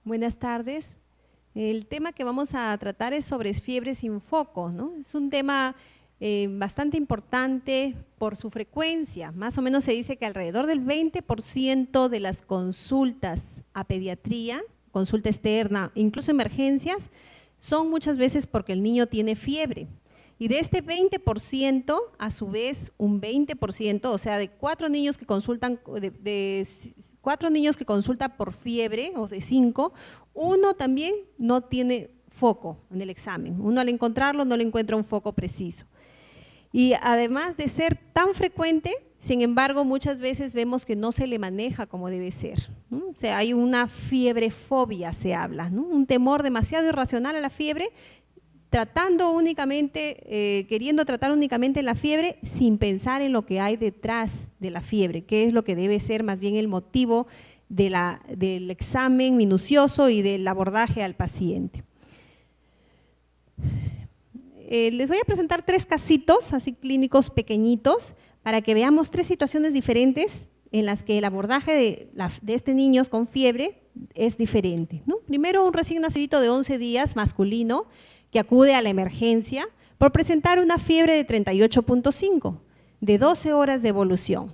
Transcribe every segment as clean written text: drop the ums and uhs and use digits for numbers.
Buenas tardes. El tema que vamos a tratar es sobre fiebre sin foco, ¿no? Es un tema bastante importante por su frecuencia. Más o menos se dice que alrededor del 20% de las consultas a pediatría, consulta externa, incluso emergencias, son muchas veces porque el niño tiene fiebre. Y de este 20%, a su vez, un 20%, o sea, de 4 niños que consultan, de 4 niños que consultan por fiebre, o de 5, uno también no tiene foco en el examen. Uno al encontrarlo no le encuentra un foco preciso. Y además de ser tan frecuente, sin embargo, muchas veces vemos que no se le maneja como debe ser, ¿no? O sea, hay una fiebrefobia, se habla, ¿no? Un temor demasiado irracional a la fiebre, tratando únicamente, queriendo tratar únicamente la fiebre sin pensar en lo que hay detrás de la fiebre, que es lo que debe ser más bien el motivo del examen minucioso y del abordaje al paciente. Les voy a presentar 3 casitos, así clínicos pequeñitos, para que veamos 3 situaciones diferentes en las que el abordaje de este niño con fiebre es diferente, ¿no? Primero, un recién nacidito de 11 días, masculino, que acude a la emergencia por presentar una fiebre de 38.5, de 12 horas de evolución.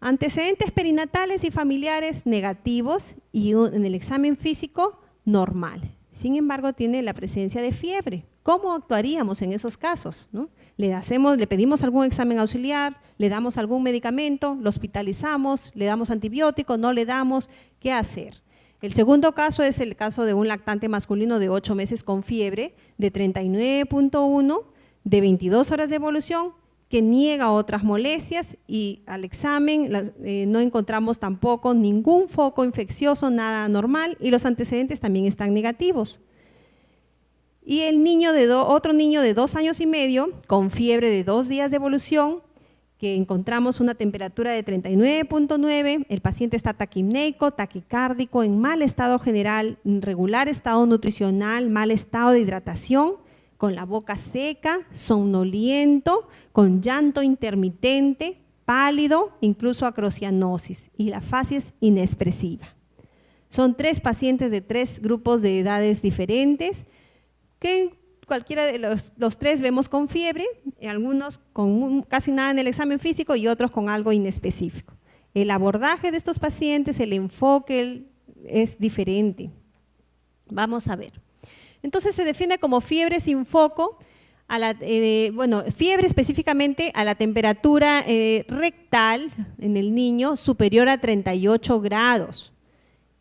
Antecedentes perinatales y familiares negativos y en el examen físico normal. Sin embargo, tiene la presencia de fiebre. ¿Cómo actuaríamos en esos casos, ¿no? Le pedimos algún examen auxiliar, le damos algún medicamento, lo hospitalizamos, le damos antibiótico, no le damos, ¿qué hacer? El segundo caso es el caso de un lactante masculino de 8 meses con fiebre de 39.1, de 22 horas de evolución, que niega otras molestias y al examen no encontramos tampoco ningún foco infeccioso, nada anormal y los antecedentes también están negativos. Y el niño otro niño de 2 años y medio con fiebre de 2 días de evolución, que encontramos una temperatura de 39.9, el paciente está taquipneico, taquicárdico, en mal estado general, irregular estado nutricional, mal estado de hidratación, con la boca seca, somnoliento, con llanto intermitente, pálido, incluso acrocianosis, y la facies inexpresiva. Son 3 pacientes de 3 grupos de edades diferentes, que cualquiera de los 3 vemos con fiebre, algunos con casi nada en el examen físico y otros con algo inespecífico. El abordaje de estos pacientes, el enfoque es diferente. Vamos a ver. Entonces se define como fiebre sin foco, fiebre específicamente a la temperatura rectal en el niño superior a 38 grados.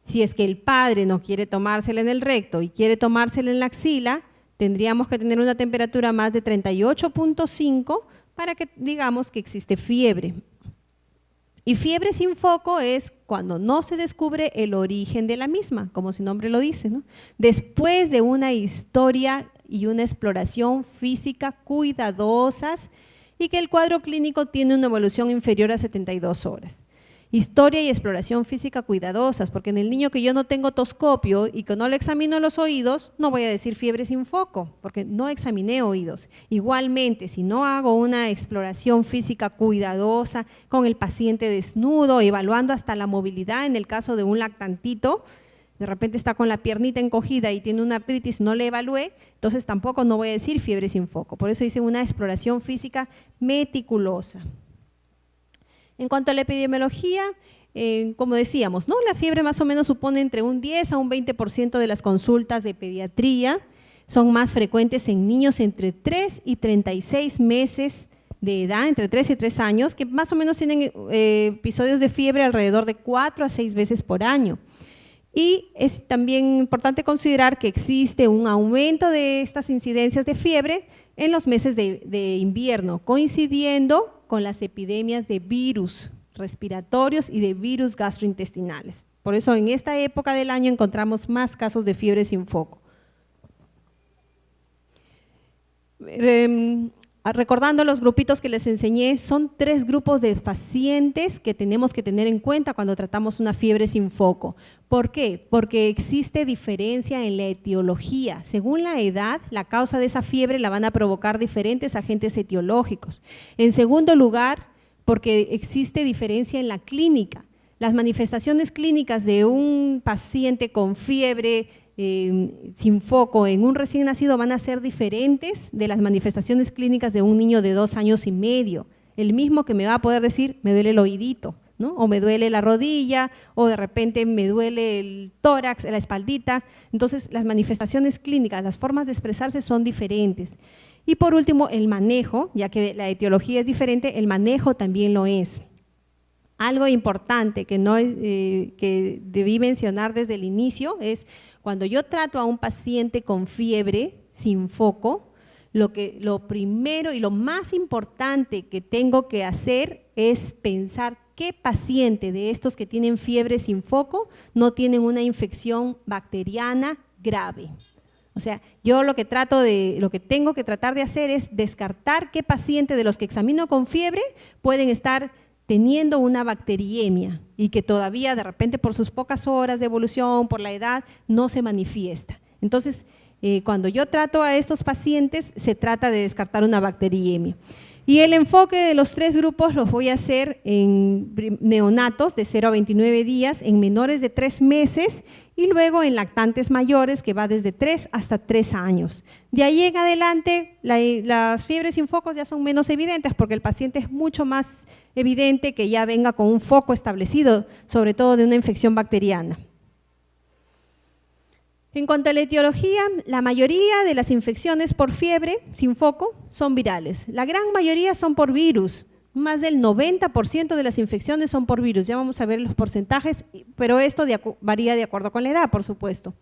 Si es que el padre no quiere tomársela en el recto y quiere tomársela en la axila, tendríamos que tener una temperatura más de 38.5 para que digamos que existe fiebre. Y fiebre sin foco es cuando no se descubre el origen de la misma, como su nombre lo dice, ¿no? Después de una historia y una exploración física cuidadosas y que el cuadro clínico tiene una evolución inferior a 72 horas. Historia y exploración física cuidadosas, porque en el niño que yo no tengo otoscopio y que no le examino los oídos, no voy a decir fiebre sin foco, porque no examiné oídos. Igualmente, si no hago una exploración física cuidadosa con el paciente desnudo, evaluando hasta la movilidad, en el caso de un lactantito, de repente está con la piernita encogida y tiene una artritis, no le evalué, entonces tampoco no voy a decir fiebre sin foco. Por eso hice una exploración física meticulosa. En cuanto a la epidemiología, como decíamos, ¿no? La fiebre más o menos supone entre un 10 a un 20% de las consultas de pediatría, son más frecuentes en niños entre 3 y 36 meses de edad, entre 3 y 3 años, que más o menos tienen episodios de fiebre alrededor de 4 a 6 veces por año. Y es también importante considerar que existe un aumento de estas incidencias de fiebre en los meses de invierno, coincidiendo con las epidemias de virus respiratorios y de virus gastrointestinales. Por eso en esta época del año encontramos más casos de fiebre sin foco. Recordando los grupitos que les enseñé, son 3 grupos de pacientes que tenemos que tener en cuenta cuando tratamos una fiebre sin foco. ¿Por qué? Porque existe diferencia en la etiología. Según la edad, la causa de esa fiebre la van a provocar diferentes agentes etiológicos. En segundo lugar, porque existe diferencia en la clínica. las manifestaciones clínicas de un paciente con fiebre sin foco en un recién nacido van a ser diferentes de las manifestaciones clínicas de un niño de 2 años y medio. El mismo que me va a poder decir, me duele el oídito, ¿no? O me duele la rodilla, o de repente me duele el tórax, la espaldita. Entonces, las manifestaciones clínicas, las formas de expresarse son diferentes. Y por último, el manejo, ya que la etiología es diferente, el manejo también lo es. Algo importante que debí mencionar desde el inicio es cuando yo trato a un paciente con fiebre sin foco, lo primero y lo más importante que tengo que hacer es pensar qué paciente de estos que tienen fiebre sin foco no tienen una infección bacteriana grave. O sea, yo lo que tengo que tratar de hacer es descartar qué paciente de los que examino con fiebre pueden estar teniendo una bacteriemia y que todavía de repente por sus pocas horas de evolución, por la edad, no se manifiesta. Entonces, cuando yo trato a estos pacientes, se trata de descartar una bacteriemia. Y el enfoque de los 3 grupos los voy a hacer en neonatos de 0 a 29 días, en menores de 3 meses y luego en lactantes mayores que va desde 3 hasta 3 años. De ahí en adelante, las fiebres sin focos ya son menos evidentes porque el paciente es mucho más evidente que ya venga con un foco establecido, sobre todo de una infección bacteriana. En cuanto a la etiología, la mayoría de las infecciones por fiebre sin foco son virales. La gran mayoría son por virus. Más del 90% de las infecciones son por virus. Ya vamos a ver los porcentajes, pero esto varía de acuerdo con la edad, por supuesto.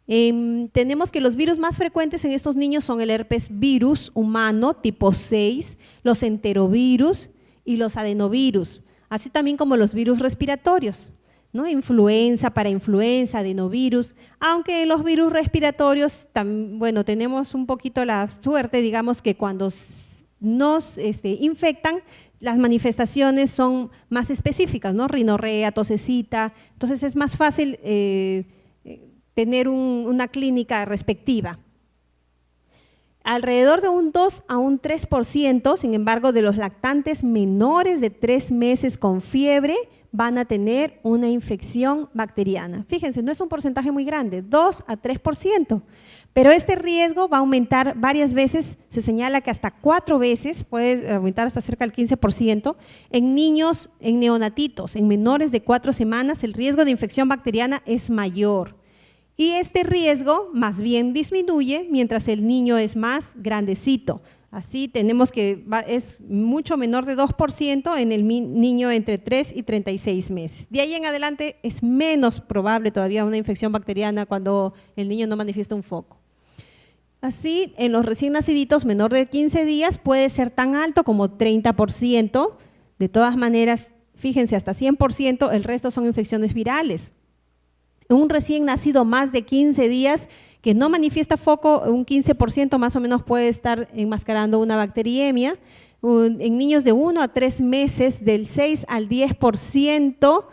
Tenemos que los virus más frecuentes en estos niños son el herpes virus humano tipo 6, los enterovirus y los adenovirus, así también como los virus respiratorios, ¿no? Influenza, parainfluenza, adenovirus, aunque en los virus respiratorios, bueno, tenemos un poquito la suerte, digamos que cuando nos infectan, las manifestaciones son más específicas, ¿no? Rinorrea, tosecita, entonces es más fácil tener una clínica respectiva. Alrededor de un 2 a un 3%, sin embargo, de los lactantes menores de 3 meses con fiebre van a tener una infección bacteriana. Fíjense, no es un porcentaje muy grande, 2 a 3%, pero este riesgo va a aumentar varias veces, se señala que hasta 4 veces, puede aumentar hasta cerca del 15%, en niños, en neonatitos, en menores de 4 semanas, el riesgo de infección bacteriana es mayor. Y este riesgo más bien disminuye mientras el niño es más grandecito. Así tenemos que es mucho menor de 2% en el niño entre 3 y 36 meses. De ahí en adelante es menos probable todavía una infección bacteriana cuando el niño no manifiesta un foco. Así, en los recién naciditos menor de 15 días puede ser tan alto como 30%. De todas maneras, fíjense, hasta 100%, el resto son infecciones virales. Un recién nacido más de 15 días que no manifiesta foco, un 15% más o menos puede estar enmascarando una bacteriemia. En niños de 1 a 3 meses, del 6 al 10%,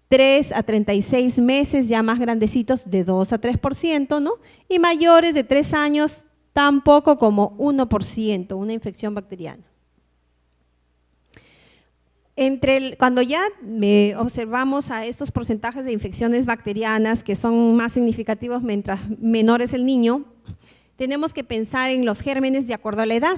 3 a 36 meses, ya más grandecitos, de 2 a 3%, ¿no? Y mayores de 3 años, tampoco como 1%, una infección bacteriana. Cuando ya observamos a estos porcentajes de infecciones bacterianas que son más significativos mientras menor es el niño, tenemos que pensar en los gérmenes de acuerdo a la edad.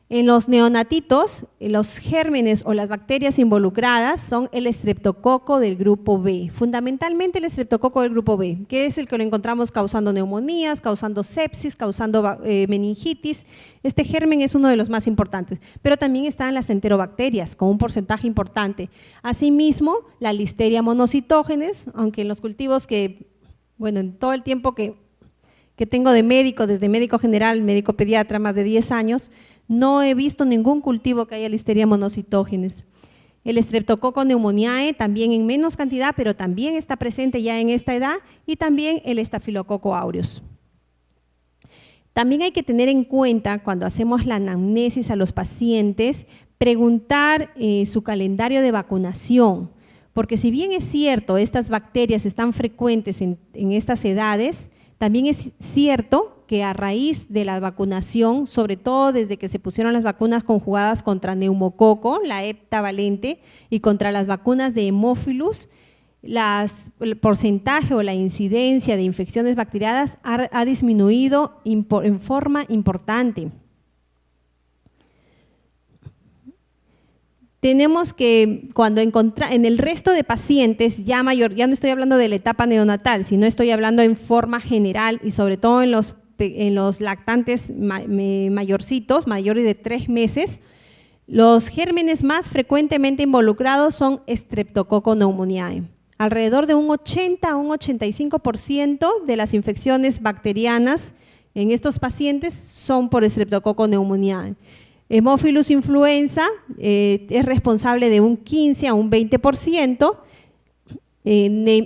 En los neonatitos, los gérmenes o las bacterias involucradas son el estreptococo del grupo B, fundamentalmente el estreptococo del grupo B, que es el que lo encontramos causando neumonías, causando sepsis, causando meningitis. Este germen es uno de los más importantes, pero también están las enterobacterias con un porcentaje importante. Asimismo, la Listeria monocitógenes, aunque en los cultivos bueno, en todo el tiempo que tengo de médico, desde médico general, médico pediatra, más de 10 años, no he visto ningún cultivo que haya Listeria monocitógenes. El Streptococcus pneumoniae también en menos cantidad, pero también está presente ya en esta edad, y también el Staphylococcus aureus. También hay que tener en cuenta cuando hacemos la anamnesis a los pacientes, preguntar su calendario de vacunación, porque si bien es cierto, estas bacterias están frecuentes en estas edades, también es cierto que a raíz de la vacunación, sobre todo desde que se pusieron las vacunas conjugadas contra neumococo, la heptavalente, y contra las vacunas de hemófilus, el porcentaje o la incidencia de infecciones bacterianas ha disminuido en forma importante. Tenemos que, cuando en el resto de pacientes ya no estoy hablando de la etapa neonatal, sino estoy hablando en forma general y sobre todo en los lactantes mayorcitos, mayores de 3 meses, los gérmenes más frecuentemente involucrados son Streptococcus pneumoniae. Alrededor de un 80 a un 85% de las infecciones bacterianas en estos pacientes son por Streptococcus pneumoniae. Haemophilus influenza es responsable de un 15 a un 20%,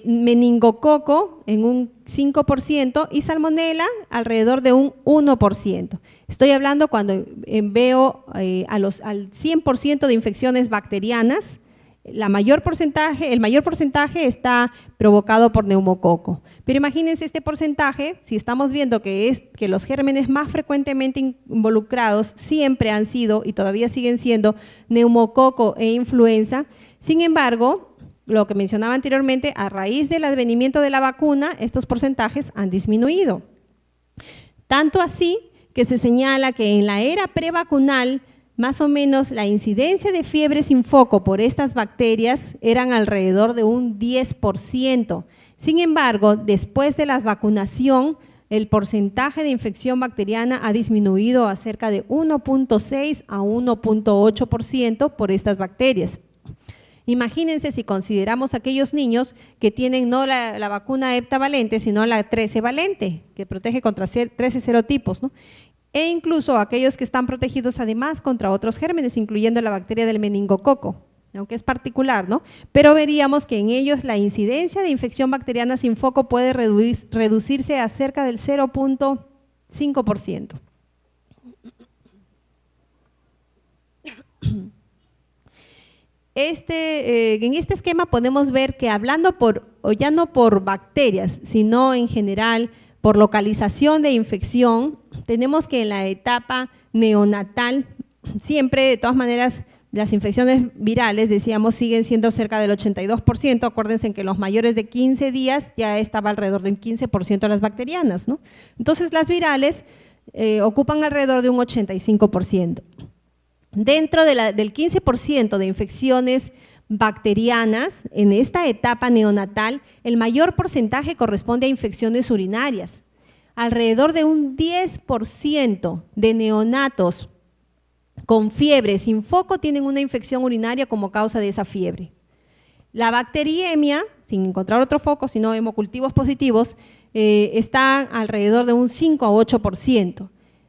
meningococo en un 5% y salmonela alrededor de un 1%. Estoy hablando cuando veo al 100% de infecciones bacterianas, el mayor porcentaje está provocado por neumococo. Pero imagínense este porcentaje, si estamos viendo que los gérmenes más frecuentemente involucrados siempre han sido y todavía siguen siendo neumococo e influenza. Sin embargo, lo que mencionaba anteriormente, a raíz del advenimiento de la vacuna, estos porcentajes han disminuido. Tanto así que se señala que en la era prevacunal, más o menos la incidencia de fiebre sin foco por estas bacterias eran alrededor de un 10%. Sin embargo, después de la vacunación, el porcentaje de infección bacteriana ha disminuido a cerca de 1.6 a 1.8% por estas bacterias. Imagínense si consideramos aquellos niños que tienen no la vacuna heptavalente, sino la 13 valente, que protege contra 13 serotipos, ¿no? E incluso aquellos que están protegidos además contra otros gérmenes, incluyendo la bacteria del meningococo, aunque es particular, ¿no? Pero veríamos que en ellos la incidencia de infección bacteriana sin foco puede reducirse a cerca del 0.5%. En este esquema podemos ver que hablando ya no por bacterias, sino en general por localización de infección, tenemos que en la etapa neonatal, siempre de todas maneras las infecciones virales, decíamos, siguen siendo cerca del 82%, acuérdense que en los mayores de 15 días ya estaba alrededor de un 15% de las bacterianas, ¿no? Entonces las virales ocupan alrededor de un 85%. Dentro del 15% de infecciones bacterianas, en esta etapa neonatal, el mayor porcentaje corresponde a infecciones urinarias. Alrededor de un 10% de neonatos con fiebre sin foco tienen una infección urinaria como causa de esa fiebre. La bacteriemia, sin encontrar otro foco, sino hemocultivos positivos, está alrededor de un 5 a 8%.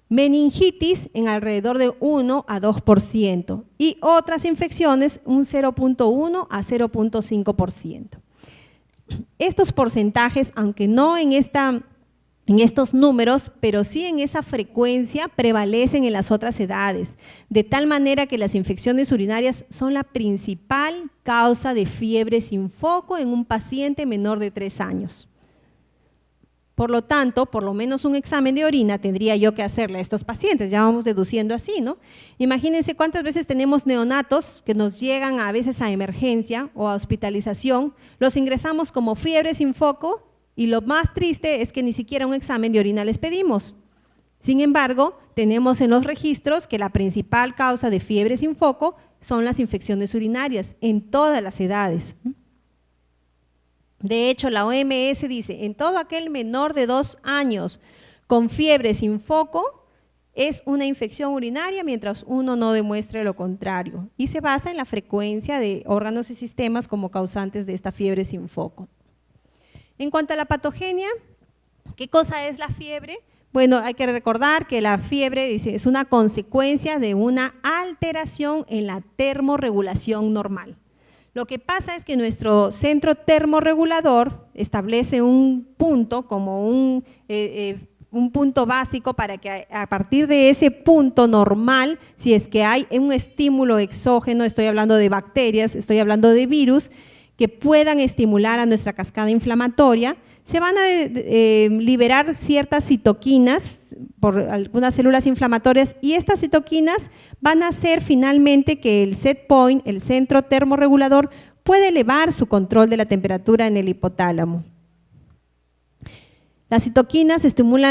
Meningitis en alrededor de 1 a 2% y otras infecciones un 0.1 a 0.5%. Estos porcentajes, aunque no en estos números, pero sí en esa frecuencia, prevalecen en las otras edades, de tal manera que las infecciones urinarias son la principal causa de fiebre sin foco en un paciente menor de 3 años. Por lo tanto, por lo menos un examen de orina tendría yo que hacerle a estos pacientes, ya vamos deduciendo así, ¿no? Imagínense cuántas veces tenemos neonatos que nos llegan a veces a emergencia o a hospitalización, los ingresamos como fiebre sin foco y lo más triste es que ni siquiera un examen de orina les pedimos. Sin embargo, tenemos en los registros que la principal causa de fiebre sin foco son las infecciones urinarias en todas las edades. De hecho, la OMS dice, en todo aquel menor de 2 años con fiebre sin foco es una infección urinaria mientras uno no demuestre lo contrario y se basa en la frecuencia de órganos y sistemas como causantes de esta fiebre sin foco. En cuanto a la patogenia, ¿qué cosa es la fiebre? Bueno, hay que recordar que la fiebre es una consecuencia de una alteración en la termorregulación normal. Lo que pasa es que nuestro centro termorregulador establece un punto como un punto básico para que a partir de ese punto normal, si es que hay un estímulo exógeno, estoy hablando de bacterias, estoy hablando de virus, que puedan estimular a nuestra cascada inflamatoria, se van a liberar ciertas citoquinas, por algunas células inflamatorias, y estas citoquinas van a hacer finalmente que el set point, el centro termorregulador, pueda elevar su control de la temperatura en el hipotálamo. Las citoquinas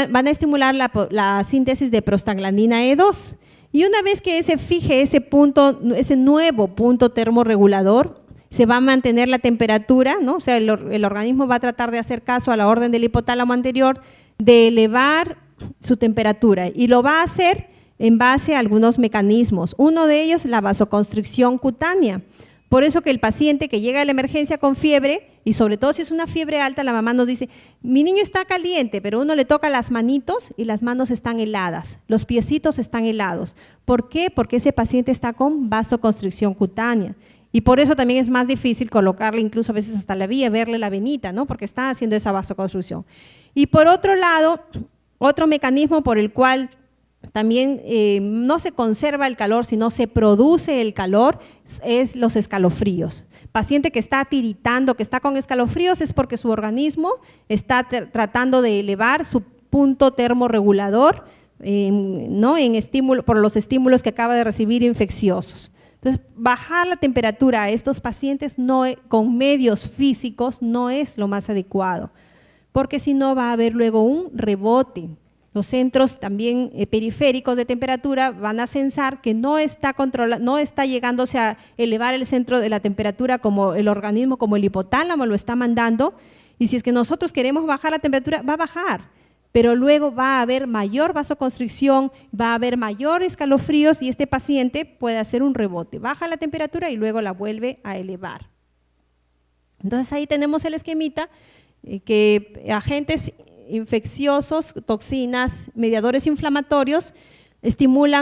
van a estimular la síntesis de prostaglandina E2, y una vez que se fije ese nuevo punto termorregulador, se va a mantener la temperatura, ¿no? O sea, el organismo va a tratar de hacer caso a la orden del hipotálamo anterior de elevar su temperatura, y lo va a hacer en base a algunos mecanismos. Uno de ellos, la vasoconstricción cutánea. Por eso que el paciente que llega a la emergencia con fiebre, y sobre todo si es una fiebre alta, la mamá nos dice, mi niño está caliente, pero uno le toca las manitos y las manos están heladas, los piecitos están helados. ¿Por qué? Porque ese paciente está con vasoconstricción cutánea. Y por eso también es más difícil colocarle incluso a veces hasta la vía, verle la venita, ¿no? Porque está haciendo esa vasoconstricción. Y por otro lado, otro mecanismo por el cual también no se conserva el calor, sino se produce el calor, es los escalofríos. Paciente que está tiritando, que está con escalofríos, es porque su organismo está tratando de elevar su punto termorregulador, ¿no? Por los estímulos que acaba de recibir infecciosos. Entonces, bajar la temperatura a estos pacientes con medios físicos no es lo más adecuado, porque si no va a haber luego un rebote. Los centros también periféricos de temperatura van a censar que no está llegándose a elevar el centro de la temperatura como el organismo, como el hipotálamo lo está mandando, y si es que nosotros queremos bajar la temperatura, va a bajar, pero luego va a haber mayor vasoconstricción, va a haber mayor escalofríos y este paciente puede hacer un rebote, baja la temperatura y luego la vuelve a elevar. Entonces ahí tenemos el esquemita, que agentes infecciosos, toxinas, mediadores inflamatorios,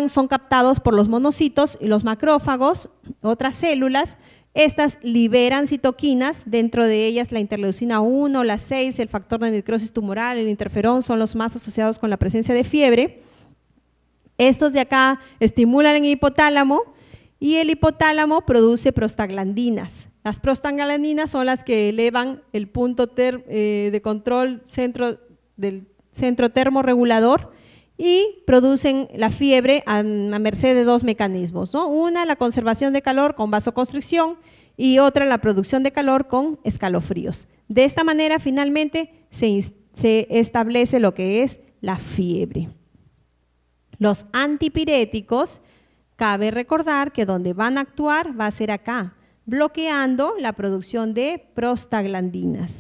son captados por los monocitos y los macrófagos, otras células. Estas liberan citoquinas, dentro de ellas la interleucina 1, la 6, el factor de necrosis tumoral, el interferón son los más asociados con la presencia de fiebre. Estos de acá estimulan el hipotálamo y el hipotálamo produce prostaglandinas. Las prostaglandinas son las que elevan el punto de control del centro termorregulador y producen la fiebre a merced de dos mecanismos, ¿no? Una, la conservación de calor con vasoconstricción y otra, la producción de calor con escalofríos. De esta manera, finalmente, se establece lo que es la fiebre. Los antipiréticos, cabe recordar que donde van a actuar va a ser acá, bloqueando la producción de prostaglandinas.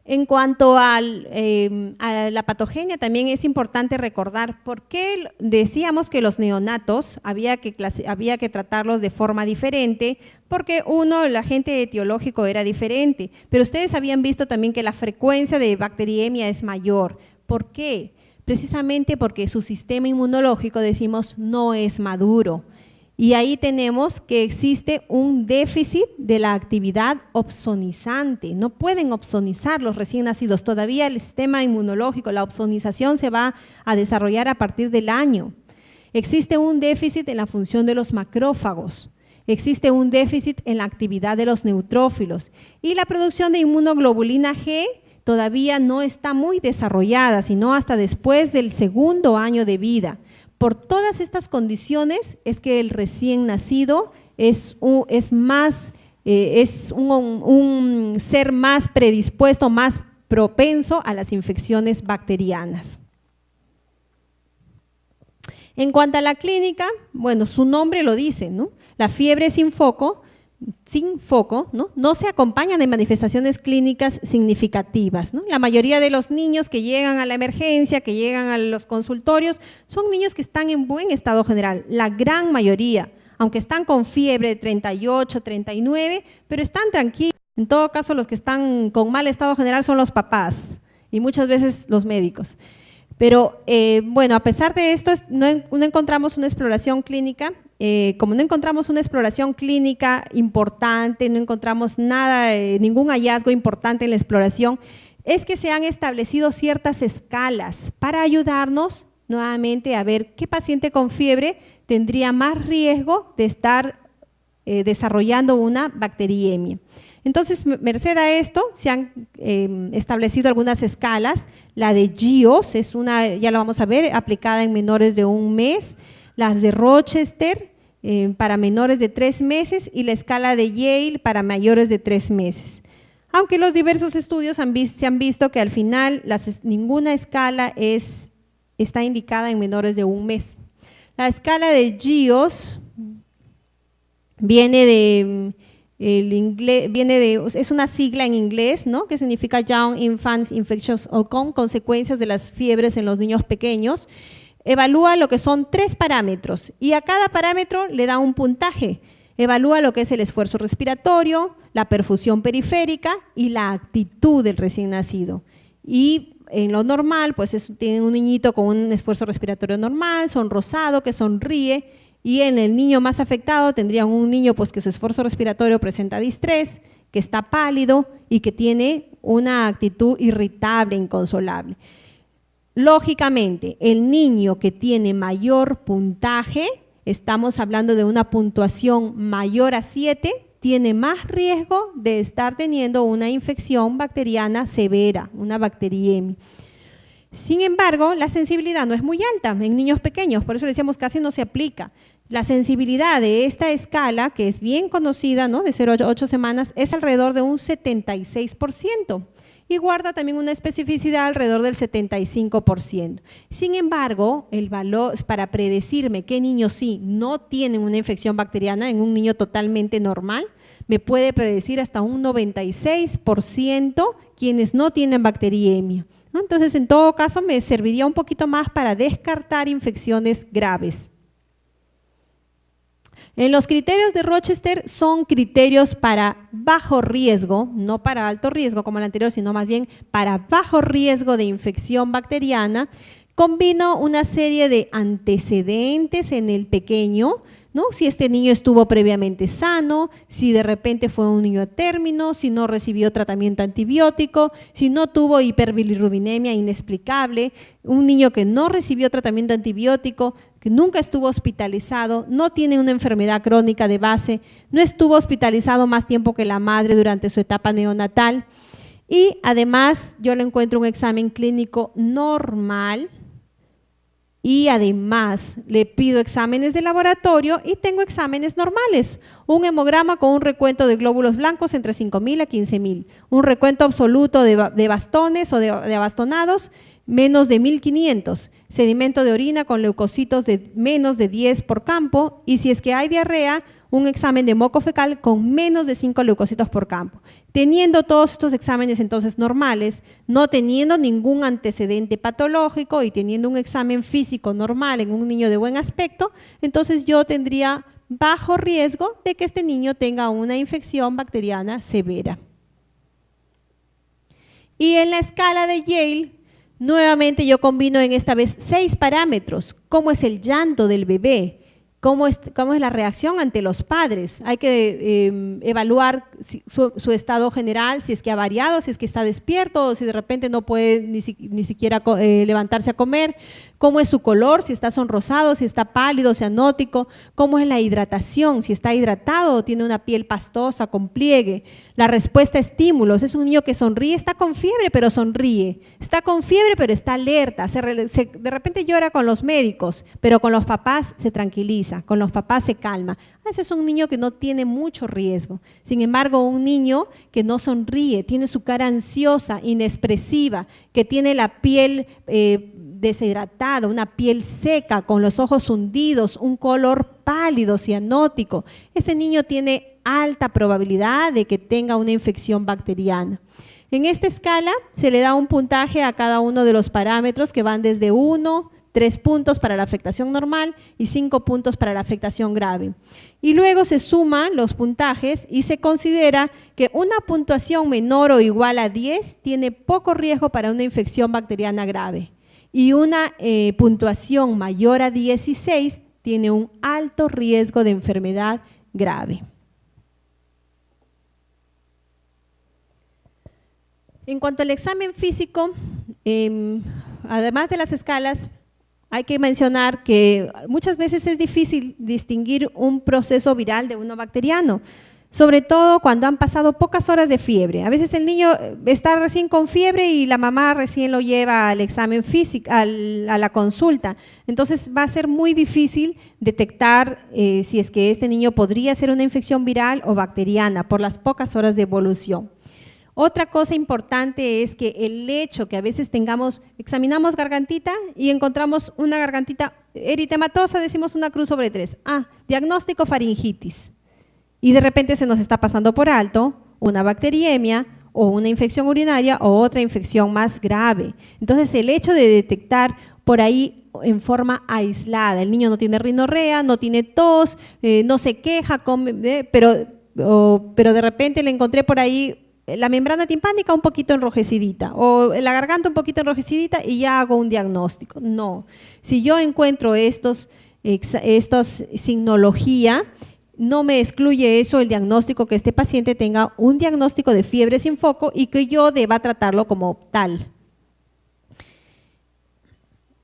En cuanto a la patogenia, también es importante recordar por qué decíamos que los neonatos había que tratarlos de forma diferente, porque el agente etiológico era diferente, pero ustedes habían visto también que la frecuencia de bacteriemia es mayor. ¿Por qué? Precisamente porque su sistema inmunológico, decimos, no es maduro. Y ahí tenemos que existe un déficit de la actividad opsonizante. No pueden opsonizar los recién nacidos. Todavía el sistema inmunológico, la opsonización se va a desarrollar a partir del año. Existe un déficit en la función de los macrófagos. Existe un déficit en la actividad de los neutrófilos. Y la producción de inmunoglobulina G todavía no está muy desarrollada, sino hasta después del segundo año de vida. Por todas estas condiciones es que el recién nacido es un ser más predispuesto, más propenso a las infecciones bacterianas. En cuanto a la clínica, bueno, su nombre lo dice, ¿no? La fiebre sin foco, ¿no? Se acompaña de manifestaciones clínicas significativas, ¿no? La mayoría de los niños que llegan a la emergencia, que llegan a los consultorios, son niños que están en buen estado general, la gran mayoría, aunque están con fiebre de 38, 39, pero están tranquilos. En todo caso, los que están con mal estado general son los papás y muchas veces los médicos. Pero bueno, a pesar de esto, no encontramos una exploración clínica. Como no encontramos una exploración clínica importante, no encontramos nada, ningún hallazgo importante en la exploración, es que se han establecido ciertas escalas para ayudarnos nuevamente a ver qué paciente con fiebre tendría más riesgo de estar desarrollando una bacteriemia. Entonces, merced a esto, se han establecido algunas escalas. La de GIOS es una, ya lo vamos a ver, aplicada en menores de 1 mes. Las de Rochester para menores de 3 meses y la escala de Yale para mayores de 3 meses. Aunque los diversos estudios se han visto que al final ninguna escala está indicada en menores de 1 mes. La escala de GIOS viene de es una sigla en inglés, ¿no? Que significa Young Infant Infectious Outcome, consecuencias de las fiebres en los niños pequeños. Evalúa lo que son 3 parámetros y a cada parámetro le da un puntaje. Evalúa lo que es el esfuerzo respiratorio, la perfusión periférica y la actitud del recién nacido. Y en lo normal, pues tiene un niñito con un esfuerzo respiratorio normal, sonrosado, que sonríe, y en el niño más afectado tendrían un niño pues que su esfuerzo respiratorio presenta distrés, que está pálido y que tiene una actitud irritable, inconsolable. Lógicamente, el niño que tiene mayor puntaje, estamos hablando de una puntuación mayor a 7, tiene más riesgo de estar teniendo una infección bacteriana severa, una bacteriemia. Sin embargo, la sensibilidad no es muy alta en niños pequeños, por eso le decíamos casi no se aplica. La sensibilidad de esta escala, que es bien conocida, ¿no? De 0 a 8 semanas, es alrededor de un 76% y guarda también una especificidad alrededor del 75%. Sin embargo, el valor para predecirme qué niños sí no tienen una infección bacteriana en un niño totalmente normal, me puede predecir hasta un 96% quienes no tienen bacteriemia, ¿no? Entonces, en todo caso, me serviría un poquito más para descartar infecciones graves. En los criterios de Rochester son criterios para bajo riesgo, no para alto riesgo como el anterior, sino más bien para bajo riesgo de infección bacteriana. Combino una serie de antecedentes en el pequeño, ¿no? Si este niño estuvo previamente sano, si de repente fue un niño a término, si no recibió tratamiento antibiótico, si no tuvo hiperbilirrubinemia inexplicable, un niño que no recibió tratamiento antibiótico, que nunca estuvo hospitalizado, no tiene una enfermedad crónica de base, no estuvo hospitalizado más tiempo que la madre durante su etapa neonatal y además yo le encuentro un examen clínico normal y además le pido exámenes de laboratorio y tengo exámenes normales, un hemograma con un recuento de glóbulos blancos entre 5.000 a 15.000, un recuento absoluto de bastones o de abastonados menos de 1.500, sedimento de orina con leucocitos de menos de 10 por campo y si es que hay diarrea, un examen de moco fecal con menos de 5 leucocitos por campo. Teniendo todos estos exámenes entonces normales, no teniendo ningún antecedente patológico y teniendo un examen físico normal en un niño de buen aspecto, entonces yo tendría bajo riesgo de que este niño tenga una infección bacteriana severa. Y en la escala de Yale, nuevamente yo combino en esta vez 6 parámetros. ¿Cómo es el llanto del bebé? ¿Cómo es la reacción ante los padres? Hay que evaluar su estado general, si es que ha variado, si es que está despierto o si de repente no puede ni siquiera levantarse a comer. ¿Cómo es su color? Si está sonrosado, si está pálido, cianótico. ¿Cómo es la hidratación? Si está hidratado o tiene una piel pastosa con pliegue. La respuesta a estímulos. Es un niño que sonríe, está con fiebre pero sonríe. Está con fiebre pero está alerta. De repente llora con los médicos, pero con los papás se tranquiliza, con los papás se calma. Ese es un niño que no tiene mucho riesgo. Sin embargo, un niño que no sonríe, tiene su cara ansiosa, inexpresiva, que tiene la piel deshidratada, una piel seca, con los ojos hundidos, un color pálido, cianótico. Ese niño tiene alta probabilidad de que tenga una infección bacteriana. En esta escala se le da un puntaje a cada uno de los parámetros que van desde 1, 3 puntos para la afectación normal y 5 puntos para la afectación grave. Y luego se suman los puntajes y se considera que una puntuación menor o igual a 10 tiene poco riesgo para una infección bacteriana grave y una puntuación mayor a 16 tiene un alto riesgo de enfermedad grave. En cuanto al examen físico, además de las escalas, hay que mencionar que muchas veces es difícil distinguir un proceso viral de uno bacteriano. sobre todo cuando han pasado pocas horas de fiebre. A veces el niño está recién con fiebre y la mamá recién lo lleva al examen físico, a la consulta. Entonces va a ser muy difícil detectar si es que este niño podría ser una infección viral o bacteriana por las pocas horas de evolución. Otra cosa importante es que el hecho que a veces examinamos gargantita y encontramos una gargantita eritematosa, decimos una cruz sobre 3. Diagnóstico faringitis. Y de repente se nos está pasando por alto una bacteriemia o una infección urinaria o otra infección más grave. Entonces, el hecho de detectar por ahí en forma aislada, el niño no tiene rinorrea, no tiene tos, no se queja, pero de repente le encontré por ahí la membrana timpánica un poquito enrojecidita o la garganta un poquito enrojecidita y ya hago un diagnóstico. No, si yo encuentro estos signología, no me excluye eso el diagnóstico que este paciente tenga un diagnóstico de fiebre sin foco y que yo deba tratarlo como tal.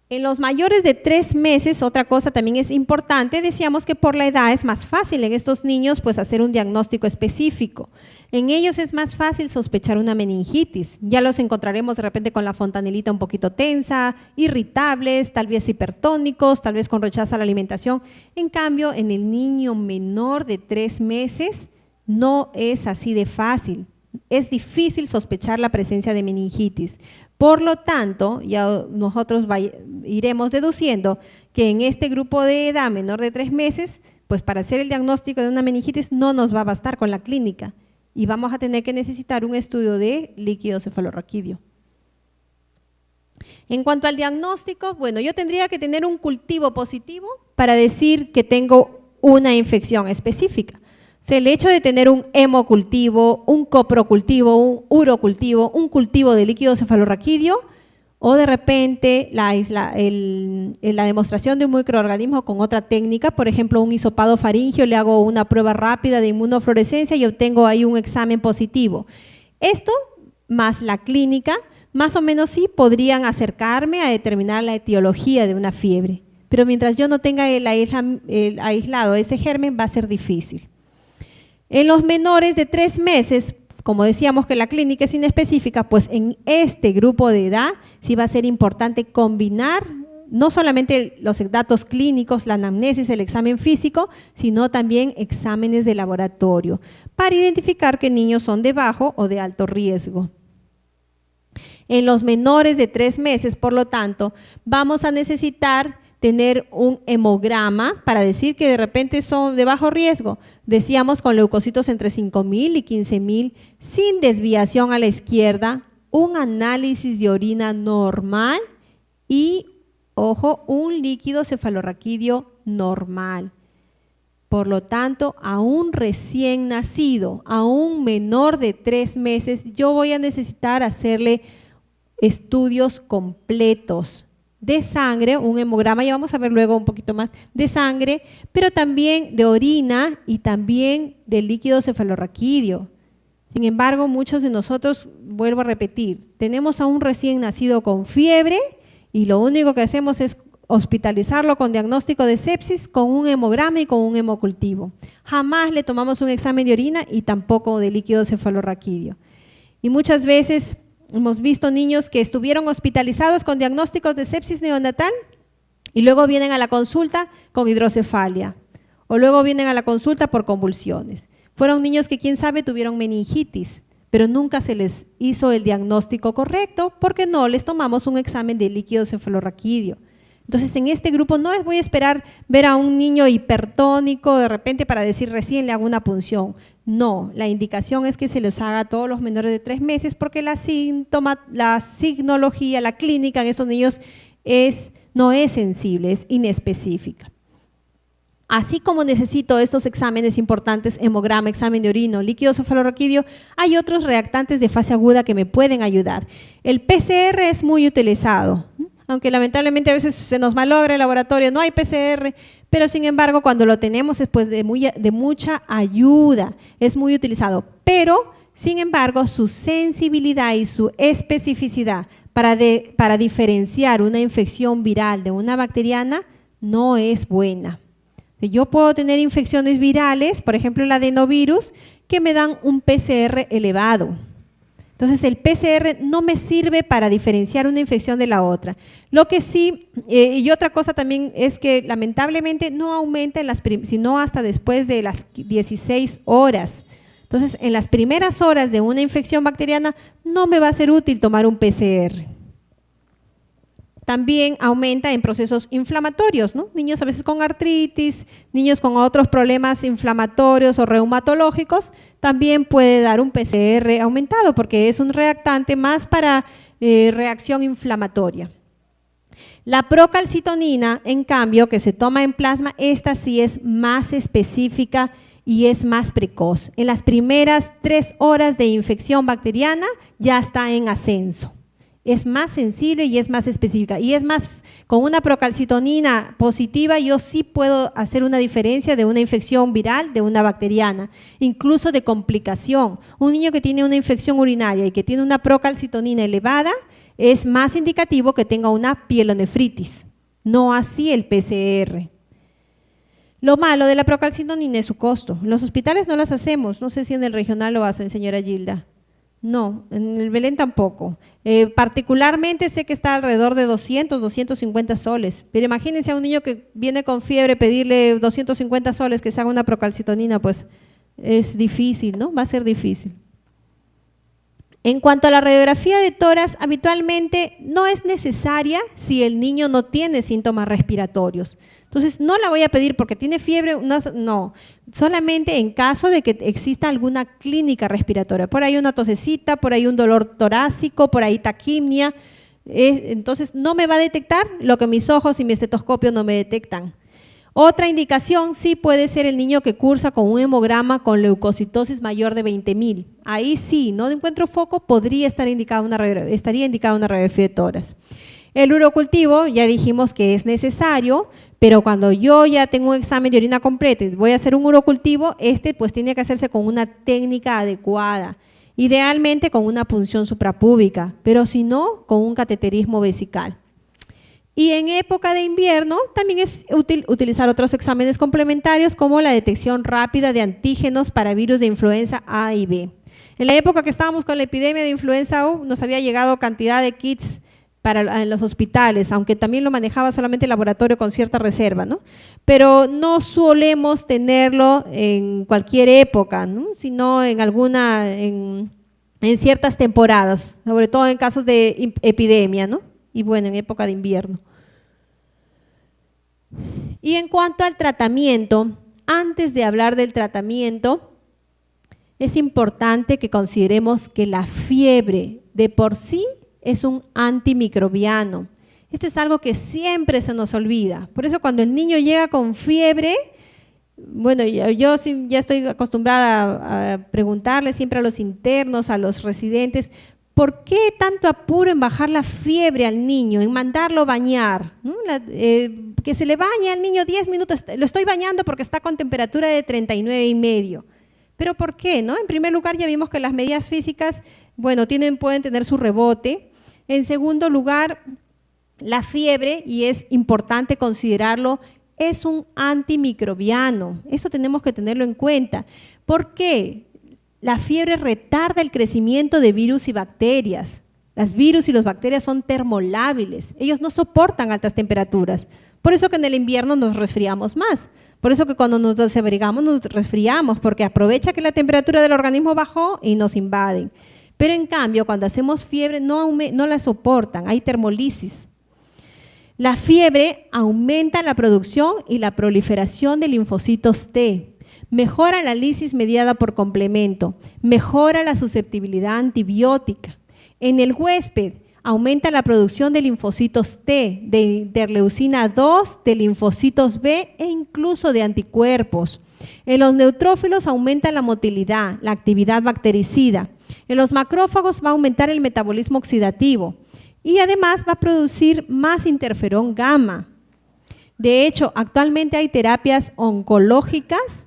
En los mayores de 3 meses, otra cosa también es importante, decíamos que por la edad es más fácil en estos niños pues hacer un diagnóstico específico. En ellos es más fácil sospechar una meningitis, ya los encontraremos de repente con la fontanelita un poquito tensa, irritables, tal vez hipertónicos, tal vez con rechazo a la alimentación. En cambio, en el niño menor de 3 meses no es así de fácil, es difícil sospechar la presencia de meningitis. Por lo tanto, ya nosotros iremos deduciendo que en este grupo de edad menor de 3 meses, pues para hacer el diagnóstico de una meningitis no nos va a bastar con la clínica y vamos a tener que necesitar un estudio de líquido cefalorraquídeo. En cuanto al diagnóstico, bueno, yo tendría que tener un cultivo positivo para decir que tengo una infección específica. O sea, el hecho de tener un hemocultivo, un coprocultivo, un urocultivo, un cultivo de líquido cefalorraquídeo o de repente la demostración de un microorganismo con otra técnica, por ejemplo, un hisopado faríngeo, le hago una prueba rápida de inmunofluorescencia y obtengo ahí un examen positivo. Esto más la clínica, más o menos sí podrían acercarme a determinar la etiología de una fiebre, pero mientras yo no tenga el aislado ese germen va a ser difícil. En los menores de 3 meses, como decíamos que la clínica es inespecífica, pues en este grupo de edad sí va a ser importante combinar no solamente los datos clínicos, la anamnesis, el examen físico, sino también exámenes de laboratorio para identificar qué niños son de bajo o de alto riesgo. En los menores de 3 meses, por lo tanto, vamos a necesitar tener un hemograma para decir que de repente son de bajo riesgo. Decíamos con leucocitos entre 5.000 y 15.000, sin desviación a la izquierda, un análisis de orina normal y, ojo, un líquido cefalorraquídeo normal. Por lo tanto, a un recién nacido, a un menor de 3 meses, yo voy a necesitar hacerle estudios completos de sangre, un hemograma, ya vamos a ver luego un poquito más, de sangre, pero también de orina y también de líquido cefalorraquídeo. Sin embargo, muchos de nosotros, vuelvo a repetir, tenemos a un recién nacido con fiebre y lo único que hacemos es hospitalizarlo con diagnóstico de sepsis, con un hemograma y con un hemocultivo. Jamás le tomamos un examen de orina y tampoco de líquido cefalorraquídeo. Y muchas veces hemos visto niños que estuvieron hospitalizados con diagnósticos de sepsis neonatal y luego vienen a la consulta con hidrocefalia o luego vienen a la consulta por convulsiones. Fueron niños que quién sabe tuvieron meningitis, pero nunca se les hizo el diagnóstico correcto porque no les tomamos un examen de líquido cefalorraquídeo. Entonces, en este grupo no voy a esperar ver a un niño hipertónico de repente para decir recién le hago una punción. No, la indicación es que se les haga a todos los menores de 3 meses porque la signología, la clínica en estos niños no es sensible, es inespecífica. Así como necesito estos exámenes importantes, hemograma, examen de orina, líquido cefalorraquídeo, hay otros reactantes de fase aguda que me pueden ayudar. El PCR es muy utilizado, aunque lamentablemente a veces se nos malogra el laboratorio, no hay PCR, pero sin embargo cuando lo tenemos es pues de mucha ayuda, es muy utilizado, pero sin embargo su sensibilidad y su especificidad para diferenciar una infección viral de una bacteriana no es buena. Yo puedo tener infecciones virales, por ejemplo el adenovirus, que me dan un PCR elevado. Entonces el PCR no me sirve para diferenciar una infección de la otra. Lo que sí, y otra cosa también es que lamentablemente no aumenta sino hasta después de las 16 horas. Entonces en las primeras horas de una infección bacteriana no me va a ser útil tomar un PCR. También aumenta en procesos inflamatorios, ¿no? Niños a veces con artritis, niños con otros problemas inflamatorios o reumatológicos, también puede dar un PCR aumentado porque es un reactante más para reacción inflamatoria. La procalcitonina, en cambio, que se toma en plasma, esta sí es más específica y es más precoz. En las primeras 3 horas de infección bacteriana ya está en ascenso. Es más sensible y es más específica. Y es más, con una procalcitonina positiva yo sí puedo hacer una diferencia de una infección viral de una bacteriana, incluso de complicación. Un niño que tiene una infección urinaria y que tiene una procalcitonina elevada es más indicativo que tenga una pielonefritis, no así el PCR. Lo malo de la procalcitonina es su costo. En los hospitales no las hacemos, no sé si en el regional lo hacen, señora Gilda. No, en el Belén tampoco. Particularmente sé que está alrededor de 200, 250 soles, pero imagínense a un niño que viene con fiebre pedirle 250 soles que se haga una procalcitonina, pues es difícil, ¿no? Va a ser difícil. En cuanto a la radiografía de tórax, habitualmente no es necesaria si el niño no tiene síntomas respiratorios. Entonces, no la voy a pedir porque tiene fiebre, no, solamente en caso de que exista alguna clínica respiratoria. Por ahí una tosecita, por ahí un dolor torácico, por ahí taquimia. Entonces, no me va a detectar lo que mis ojos y mi estetoscopio no me detectan. Otra indicación sí puede ser el niño que cursa con un hemograma con leucocitosis mayor de 20.000. Ahí sí, no encuentro foco, estaría indicada una radiografía de tórax. El urocultivo, ya dijimos que es necesario, pero cuando yo ya tengo un examen de orina completa y voy a hacer un urocultivo, pues tiene que hacerse con una técnica adecuada, idealmente con una punción suprapúbica, pero si no, con un cateterismo vesical. Y en época de invierno también es útil utilizar otros exámenes complementarios como la detección rápida de antígenos para virus de influenza A y B. En la época que estábamos con la epidemia de influenza U, nos había llegado cantidad de kits en los hospitales, aunque también lo manejaba solamente el laboratorio con cierta reserva, ¿no? Pero no solemos tenerlo en cualquier época, ¿no? Sino en ciertas temporadas, sobre todo en casos de epidemia, ¿no? Y bueno, en época de invierno. Y en cuanto al tratamiento, antes de hablar del tratamiento, es importante que consideremos que la fiebre de por sí es un antimicrobiano. Esto es algo que siempre se nos olvida. Por eso cuando el niño llega con fiebre, bueno, yo ya estoy acostumbrada a preguntarle siempre a los internos, a los residentes, ¿por qué tanto apuro en bajar la fiebre al niño, en mandarlo bañar? ¿No? Que se le bañe al niño 10 minutos, lo estoy bañando porque está con temperatura de 39,5. ¿Pero por qué? ¿No? En primer lugar, ya vimos que las medidas físicas, bueno, pueden tener su rebote. En segundo lugar, la fiebre, y es importante considerarlo, es un antimicrobiano. Eso tenemos que tenerlo en cuenta. ¿Por qué? La fiebre retarda el crecimiento de virus y bacterias. Las virus y las bacterias son termolábiles. Ellos no soportan altas temperaturas. Por eso que en el invierno nos resfriamos más. Por eso que cuando nos desabrigamos nos resfriamos, porque aprovecha que la temperatura del organismo bajó y nos invaden. Pero en cambio, cuando hacemos fiebre no la soportan, hay termolisis. La fiebre aumenta la producción y la proliferación de linfocitos T, mejora la lisis mediada por complemento, mejora la susceptibilidad antibiótica. En el huésped aumenta la producción de linfocitos T, de interleucina 2, de linfocitos B e incluso de anticuerpos. En los neutrófilos aumenta la motilidad, la actividad bactericida. En los macrófagos va a aumentar el metabolismo oxidativo y además va a producir más interferón gamma. De hecho, actualmente hay terapias oncológicas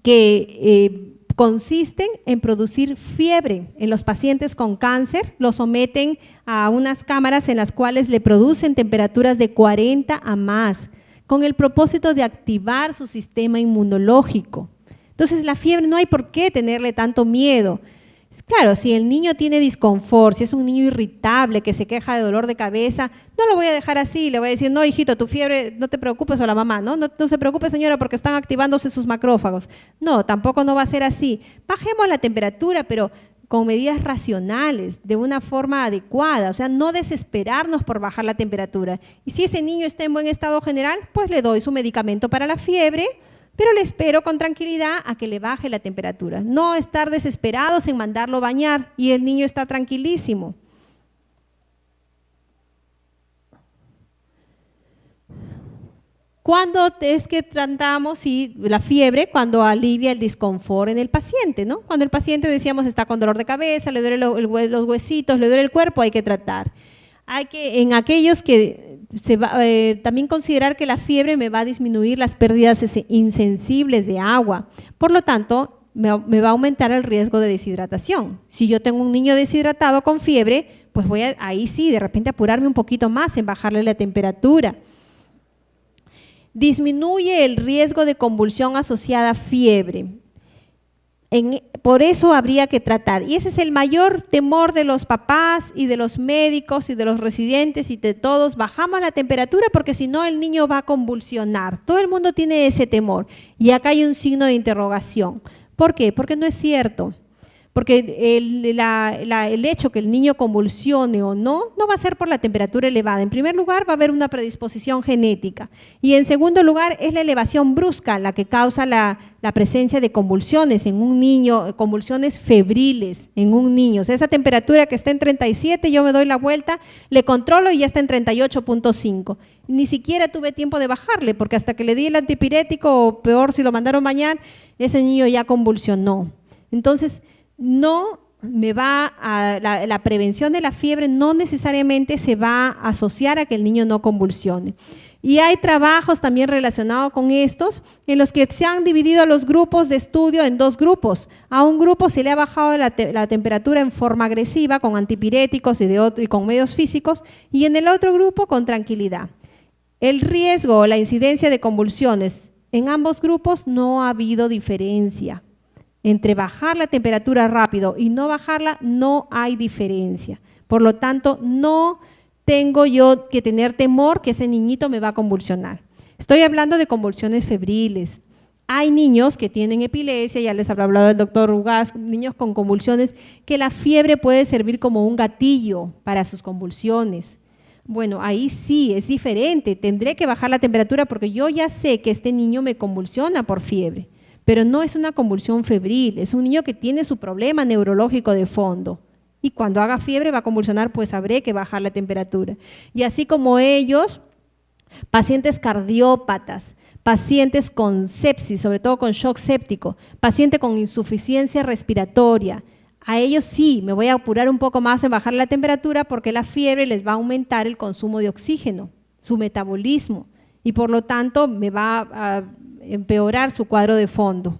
que consisten en producir fiebre. En los pacientes con cáncer los someten a unas cámaras en las cuales le producen temperaturas de 40 a más, con el propósito de activar su sistema inmunológico. Entonces la fiebre no hay por qué tenerle tanto miedo. Claro, si el niño tiene disconfort, si es un niño irritable que se queja de dolor de cabeza, no lo voy a dejar así, le voy a decir, no hijito, tu fiebre, no te preocupes, o la mamá, no se preocupe señora porque están activándose sus macrófagos. No, tampoco no va a ser así. Bajemos la temperatura, pero con medidas racionales, de una forma adecuada, o sea, no desesperarnos por bajar la temperatura. Y si ese niño está en buen estado general, pues le doy su medicamento para la fiebre, pero le espero con tranquilidad a que le baje la temperatura. No estar desesperados en mandarlo a bañar y el niño está tranquilísimo. ¿Cuándo es que tratamos la fiebre? Cuando alivia el disconfort en el paciente, ¿no? Cuando el paciente, decíamos, está con dolor de cabeza, le duele los huesitos, le duele el cuerpo, hay que tratar. Hay que, en aquellos que también considerar que la fiebre me va a disminuir las pérdidas insensibles de agua. Por lo tanto, me va a aumentar el riesgo de deshidratación. Si yo tengo un niño deshidratado con fiebre, pues voy a, ahí sí, de repente apurarme un poquito más en bajarle la temperatura. Disminuye el riesgo de convulsión asociada a fiebre. Por eso habría que tratar. Y ese es el mayor temor de los papás y de los médicos y de los residentes y de todos. Bajamos la temperatura porque si no el niño va a convulsionar. Todo el mundo tiene ese temor. Y acá hay un signo de interrogación. ¿Por qué? Porque no es cierto. Porque el hecho que el niño convulsione o no va a ser por la temperatura elevada. En primer lugar, va a haber una predisposición genética. Y en segundo lugar, es la elevación brusca la que causa la presencia de convulsiones en un niño, convulsiones febriles en un niño. O sea, esa temperatura que está en 37, yo me doy la vuelta, le controlo y ya está en 38.5. Ni siquiera tuve tiempo de bajarle, porque hasta que le di el antipirético, o peor, si lo mandaron bañar, ese niño ya convulsionó. Entonces, no me va a, la prevención de la fiebre no necesariamente se va a asociar a que el niño no convulsione. Y hay trabajos también relacionados con estos, en los que se han dividido los grupos de estudio en dos grupos. A un grupo se le ha bajado la temperatura en forma agresiva, con antipiréticos y con medios físicos, y en el otro grupo con tranquilidad. El riesgo o la incidencia de convulsiones en ambos grupos no ha habido diferencia. Entre bajar la temperatura rápido y no bajarla, no hay diferencia. Por lo tanto, no tengo yo que tener temor que ese niñito me va a convulsionar. Estoy hablando de convulsiones febriles. Hay niños que tienen epilepsia, ya les habrá hablado el doctor Ugaz, niños con convulsiones, que la fiebre puede servir como un gatillo para sus convulsiones. Bueno, ahí sí, es diferente. Tendré que bajar la temperatura porque yo ya sé que este niño me convulsiona por fiebre. Pero no es una convulsión febril, es un niño que tiene su problema neurológico de fondo. Y cuando haga fiebre va a convulsionar, pues habré que bajar la temperatura. Y así como ellos, pacientes cardiópatas, pacientes con sepsis, sobre todo con shock séptico, paciente con insuficiencia respiratoria, a ellos sí me voy a apurar un poco más en bajar la temperatura porque la fiebre les va a aumentar el consumo de oxígeno, su metabolismo, y por lo tanto me va a empeorar su cuadro de fondo.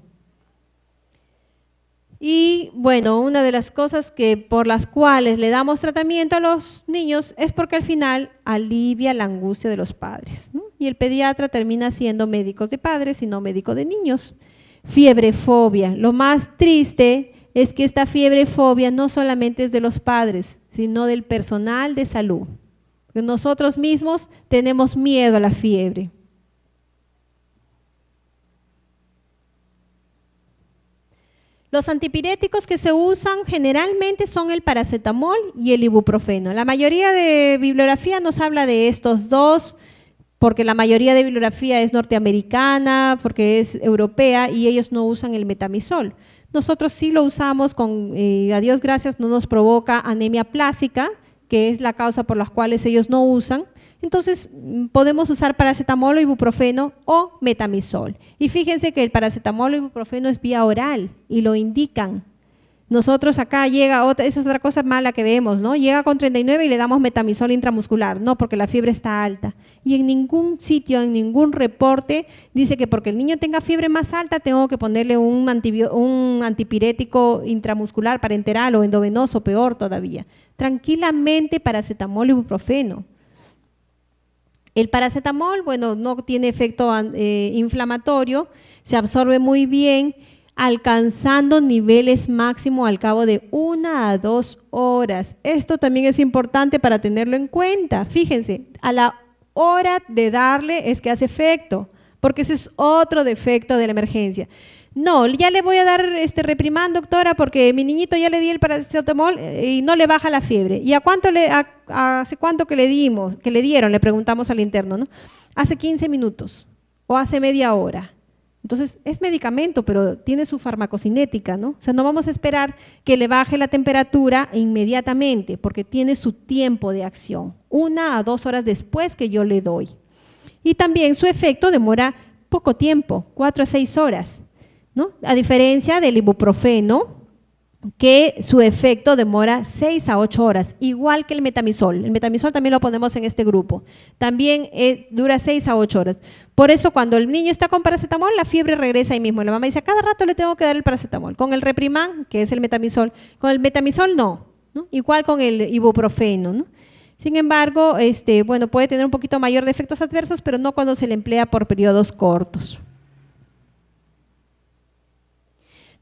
Y bueno, una de las cosas por las cuales le damos tratamiento a los niños es porque al final alivia la angustia de los padres, ¿no? Y el pediatra termina siendo médico de padres y no médico de niños. Fiebrefobia. Lo más triste es que esta fiebrefobia no solamente es de los padres, sino del personal de salud. Nosotros mismos tenemos miedo a la fiebre. Los antipiréticos que se usan generalmente son el paracetamol y el ibuprofeno. La mayoría de bibliografía nos habla de estos dos, porque la mayoría de bibliografía es norteamericana, porque es europea y ellos no usan el metamizol. Nosotros sí lo usamos, a Dios gracias, no nos provoca anemia plásica, que es la causa por la cual ellos no usan. Entonces, podemos usar paracetamol o ibuprofeno o metamizol. Y fíjense que el paracetamol o ibuprofeno es vía oral y lo indican. Nosotros acá esa es otra cosa mala que vemos, ¿no? Llega con 39 y le damos metamizol intramuscular. No, porque la fiebre está alta. Y en ningún sitio, en ningún reporte, dice que porque el niño tenga fiebre más alta, tengo que ponerle un antipirético intramuscular parenteral o endovenoso, peor todavía. Tranquilamente paracetamol o ibuprofeno. El paracetamol, bueno, no tiene efecto inflamatorio, se absorbe muy bien, alcanzando niveles máximos al cabo de 1 a 2 horas. Esto también es importante para tenerlo en cuenta. Fíjense, a la hora de darle es que hace efecto, porque ese es otro defecto de la emergencia. No, ya le voy a dar reprimán, doctora, porque mi niñito ya le di el paracetamol y no le baja la fiebre. ¿Y hace cuánto que le dimos, que le dieron? Le preguntamos al interno, ¿no? Hace 15 minutos o hace media hora. Entonces, es medicamento, pero tiene su farmacocinética, ¿no? O sea, no vamos a esperar que le baje la temperatura inmediatamente, porque tiene su tiempo de acción, 1 a 2 horas después que yo le doy. Y también su efecto demora poco tiempo, 4 a 6 horas, ¿no? A diferencia del ibuprofeno, que su efecto demora 6 a 8 horas, igual que el metamizol. El metamizol también lo ponemos en este grupo. También dura 6 a 8 horas. Por eso cuando el niño está con paracetamol, la fiebre regresa ahí mismo. La mamá dice, a cada rato le tengo que dar el paracetamol. Con el reprimán, que es el metamizol, con el metamizol no, ¿no? Igual con el ibuprofeno, ¿no? Sin embargo, bueno, puede tener un poquito mayor de efectos adversos, pero no cuando se le emplea por periodos cortos.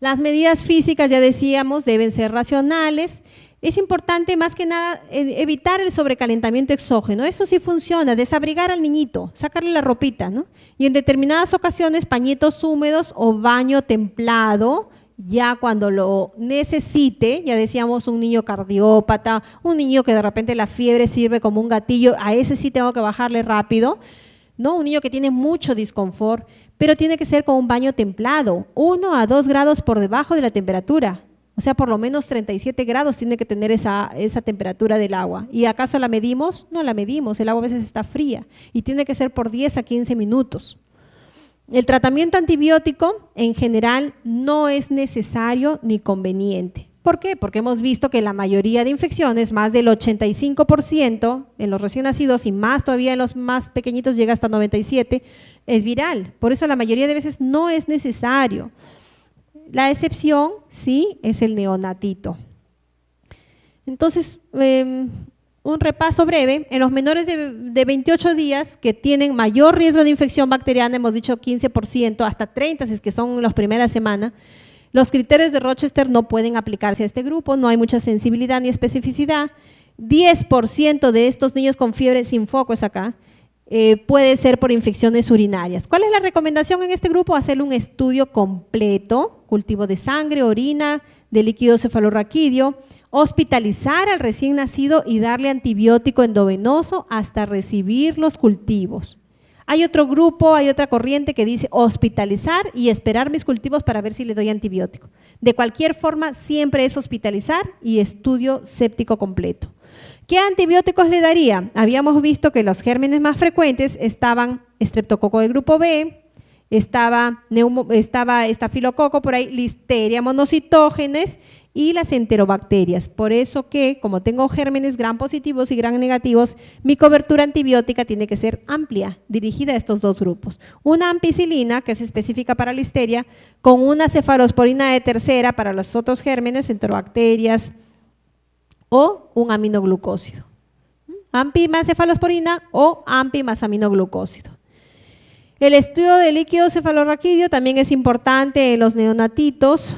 Las medidas físicas, ya decíamos, deben ser racionales. Es importante más que nada evitar el sobrecalentamiento exógeno. Eso sí funciona, desabrigar al niñito, sacarle la ropita, ¿no? Y en determinadas ocasiones pañitos húmedos o baño templado, ya cuando lo necesite. Ya decíamos, un niño cardiópata, un niño que de repente la fiebre sirve como un gatillo, a ese sí tengo que bajarle rápido, ¿no? Un niño que tiene mucho disconfort, pero tiene que ser con un baño templado, 1 a 2 grados por debajo de la temperatura. O sea, por lo menos 37 grados tiene que tener esa temperatura del agua. ¿Y acaso la medimos? No la medimos, el agua a veces está fría y tiene que ser por 10 a 15 minutos. El tratamiento antibiótico en general no es necesario ni conveniente. ¿Por qué? Porque hemos visto que la mayoría de infecciones, más del 85% en los recién nacidos y más todavía en los más pequeñitos, llega hasta 97%, es viral. Por eso la mayoría de veces no es necesario. La excepción, sí, es el neonatito. Entonces, un repaso breve. En los menores de 28 días que tienen mayor riesgo de infección bacteriana, hemos dicho 15%, hasta 30% si es que son las primeras semanas, los criterios de Rochester no pueden aplicarse a este grupo, no hay mucha sensibilidad ni especificidad. 10% de estos niños con fiebre sin foco es acá, puede ser por infecciones urinarias. ¿Cuál es la recomendación en este grupo? Hacer un estudio completo, cultivo de sangre, orina, de líquido cefalorraquídeo, hospitalizar al recién nacido y darle antibiótico endovenoso hasta recibir los cultivos. Hay otro grupo, hay otra corriente que dice hospitalizar y esperar mis cultivos para ver si le doy antibiótico. De cualquier forma, siempre es hospitalizar y estudio séptico completo. ¿Qué antibióticos le daría? Habíamos visto que los gérmenes más frecuentes estaban estreptococo del grupo B, estaba estafilococo, por ahí, listeria monocitógenes y las enterobacterias. Por eso que, como tengo gérmenes gram positivos y gram negativos, mi cobertura antibiótica tiene que ser amplia, dirigida a estos dos grupos. Una ampicilina, que es específica para listeria, con una cefalosporina de tercera para los otros gérmenes, enterobacterias, o un aminoglucósido. AMPI más cefalosporina o AMPI más aminoglucósido. El estudio de líquido cefalorraquídeo también es importante en los neonatitos.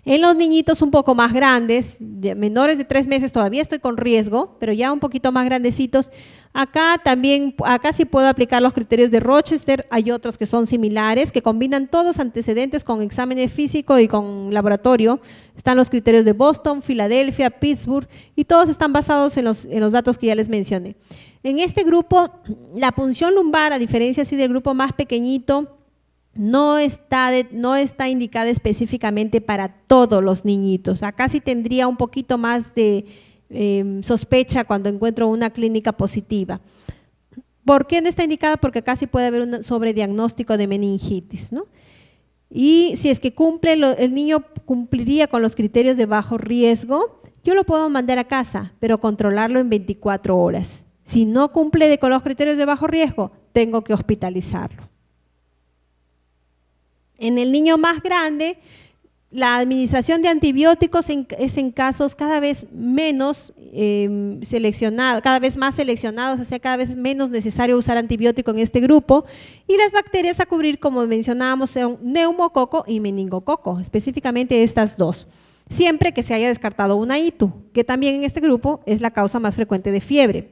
En los niñitos un poco más grandes, menores de 3 meses, todavía estoy con riesgo, pero ya un poquito más grandecitos, acá sí puedo aplicar los criterios de Rochester. Hay otros que son similares, que combinan todos antecedentes con exámenes físicos y con laboratorio. Están los criterios de Boston, Filadelfia, Pittsburgh, y todos están basados en los datos que ya les mencioné. En este grupo, la punción lumbar, a diferencia así del grupo más pequeñito, no está indicada específicamente para todos los niñitos. Acá sí tendría un poquito más de sospecha cuando encuentro una clínica positiva. ¿Por qué no está indicada? Porque acá sí puede haber un sobrediagnóstico de meningitis, ¿no? Y si es que el niño cumpliría con los criterios de bajo riesgo, yo lo puedo mandar a casa, pero controlarlo en 24 horas. Si no cumple con los criterios de bajo riesgo, tengo que hospitalizarlo. En el niño más grande, La administración de antibióticos es en casos cada vez menos seleccionados, cada vez más seleccionados, o sea, cada vez menos necesario usar antibiótico en este grupo. Y las bacterias a cubrir, como mencionábamos, son neumococo y meningococo, específicamente estas dos. Siempre que se haya descartado una ITU, que también en este grupo es la causa más frecuente de fiebre.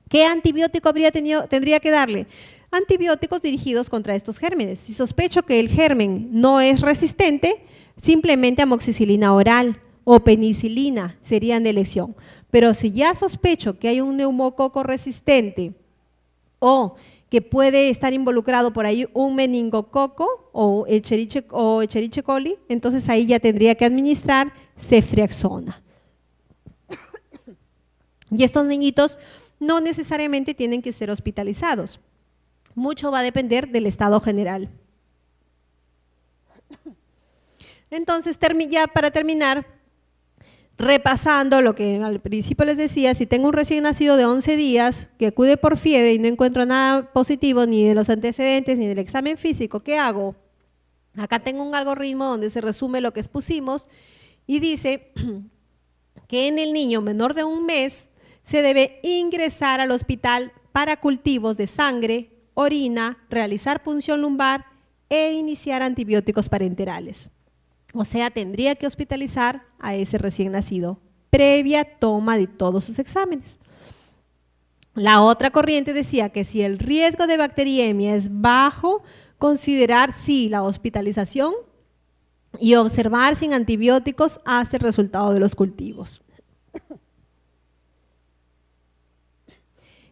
¿Qué antibiótico tendría que darle? Antibióticos dirigidos contra estos gérmenes. Si sospecho que el germen no es resistente, simplemente amoxicilina oral o penicilina serían de elección. Pero si ya sospecho que hay un neumococo resistente o que puede estar involucrado por ahí un meningococo o Escherichia coli, entonces ahí ya tendría que administrar ceftriaxona. Y estos niñitos no necesariamente tienen que ser hospitalizados. Mucho va a depender del estado general. Entonces, ya para terminar, repasando lo que al principio les decía, si tengo un recién nacido de 11 días que acude por fiebre y no encuentro nada positivo ni de los antecedentes ni del examen físico, ¿qué hago? Acá tengo un algoritmo donde se resume lo que expusimos y dice que en el niño menor de un mes se debe ingresar al hospital para cultivos de sangre, orina, realizar punción lumbar e iniciar antibióticos parenterales. O sea, tendría que hospitalizar a ese recién nacido previa toma de todos sus exámenes. La otra corriente decía que si el riesgo de bacteriemia es bajo, considerar sí la hospitalización y observar sin antibióticos hasta el resultado de los cultivos.